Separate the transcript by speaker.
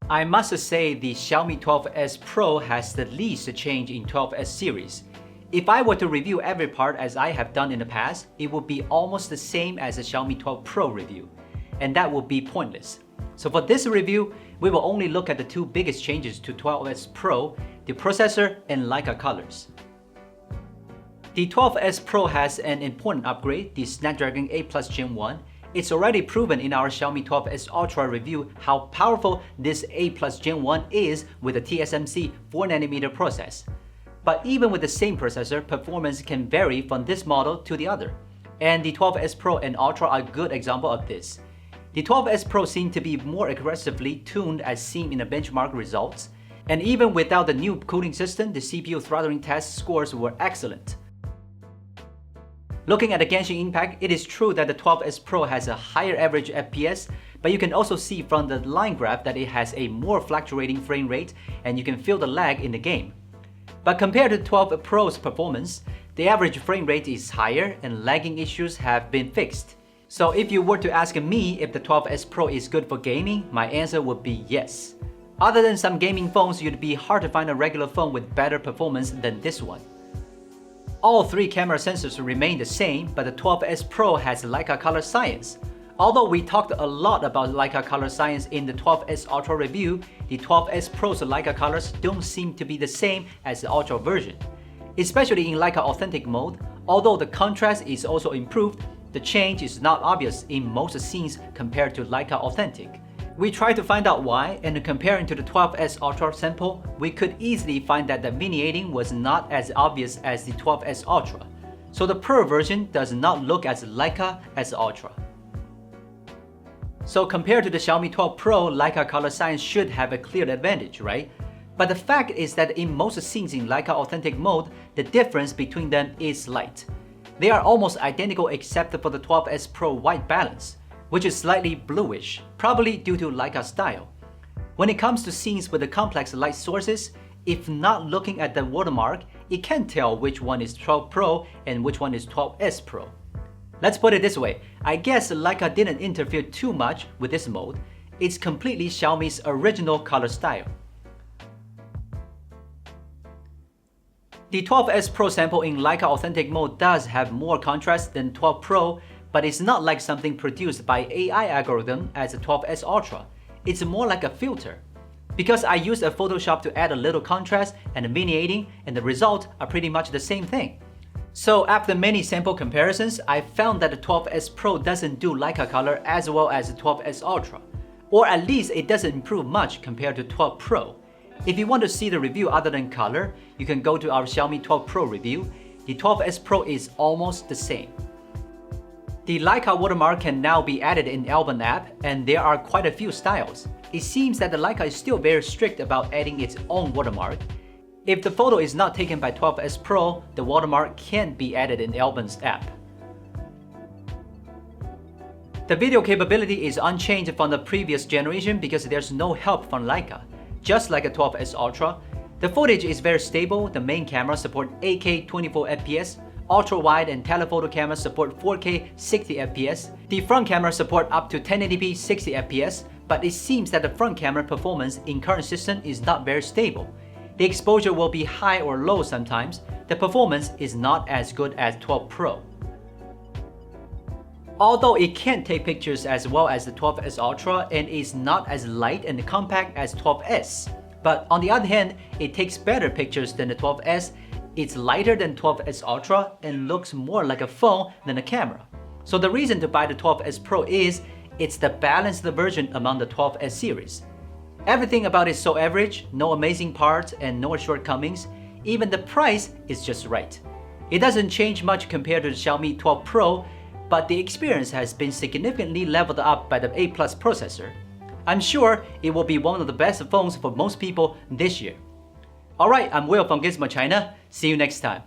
Speaker 1: I must say the Xiaomi 12S Pro has the least change in 12S series. If I were to review every part as I have done in the past, it would be almost the same as the Xiaomi 12 Pro review, and that would be pointless. So for this review, we will only look at the two biggest changes to 12S Pro, the processor and LEICA colors. The 12S Pro has an important upgrade, the Snapdragon 8 Plus Gen 1. It's already proven in our Xiaomi 12S Ultra review how powerful this 8 Plus Gen 1 is with the TSMC 4nm process. But even with the same processor, performance can vary from this model to the other. And the 12S Pro and Ultra are a good example of this. The 12S Pro seemed to be more aggressively tuned as seen in the benchmark results. And even without the new cooling system, the CPU throttling test scores were excellent. Looking at the Genshin impact, it is true that the 12S Pro has a higher average FPS, but you can also see from the line graph that it has a more fluctuating frame rate and you can feel the lag in the game. But compared to 12 Pro's performance, the average frame rate is higher and lagging issues have been fixed. So if you were to ask me if the 12S Pro is good for gaming, my answer would be yes. Other than some gaming phones, it'd be hard to find a regular phone with better performance than this one. All three camera sensors remain the same, but the 12S Pro has LEICA color science. Although we talked a lot about LEICA color science in the 12S Ultra review, the 12S Pro's LEICA colors don't seem to be the same as the Ultra version. Especially in LEICA Authentic mode, although the contrast is also improved, the change is not obvious in most scenes compared to LEICA Authentic. We tried to find out why, and comparing to the 12S Ultra sample, we could easily find that the vignetting was not as obvious as the 12S Ultra. So the Pro version does not look as LEICA as the Ultra. So compared to the Xiaomi 12 Pro, LEICA color science should have a clear advantage, right? But the fact is that in most scenes in LEICA Authentic mode, the difference between them is slight. They are almost identical except for the 12S Pro white balance, which is slightly bluish, probably due to LEICA style. When it comes to scenes with the complex light sources, if not looking at the watermark, it can tell which one is 12 Pro and which one is 12S Pro. Let's put it this way, I guess LEICA didn't interfere too much with this mode. It's completely Xiaomi's original color style. The 12S Pro sample in LEICA Authentic mode does have more contrast than 12 Pro, but it's not like something produced by AI algorithm as the 12S Ultra. It's more like a filter. Because I used a Photoshop to add a little contrast and vignetting, and the results are pretty much the same thing. So after many sample comparisons, I found that the 12S Pro doesn't do LEICA color as well as the 12S Ultra. Or at least it doesn't improve much compared to 12 Pro. If you want to see the review other than color, you can go to our Xiaomi 12 Pro review. The 12S Pro is almost the same. The LEICA watermark can now be added in Album app, and there are quite a few styles. It seems that the LEICA is still very strict about adding its own watermark. If the photo is not taken by 12S Pro, the watermark can't be added in Album's app. The video capability is unchanged from the previous generation because there's no help from LEICA. Just like a 12S Ultra, the footage is very stable. The main camera supports 8K 24fps, ultra-wide and telephoto cameras support 4K 60fps. The front camera support up to 1080p 60fps, but it seems that the front camera performance in current system is not very stable. The exposure will be high or low sometimes. The performance is not as good as 12 Pro. Although it can't take pictures as well as the 12S Ultra and is not as light and compact as 12S. But on the other hand, it takes better pictures than the 12S. It's lighter than 12S Ultra and looks more like a phone than a camera. So the reason to buy the 12S Pro is it's the balanced version among the 12S series. Everything about it is so average, no amazing parts and no shortcomings. Even the price is just right. It doesn't change much compared to the Xiaomi 12 Pro, but the experience has been significantly leveled up by the 8 Plus processor. I'm sure it will be one of the best phones for most people this year. Alright, I'm Will from Gizmochina. See you next time.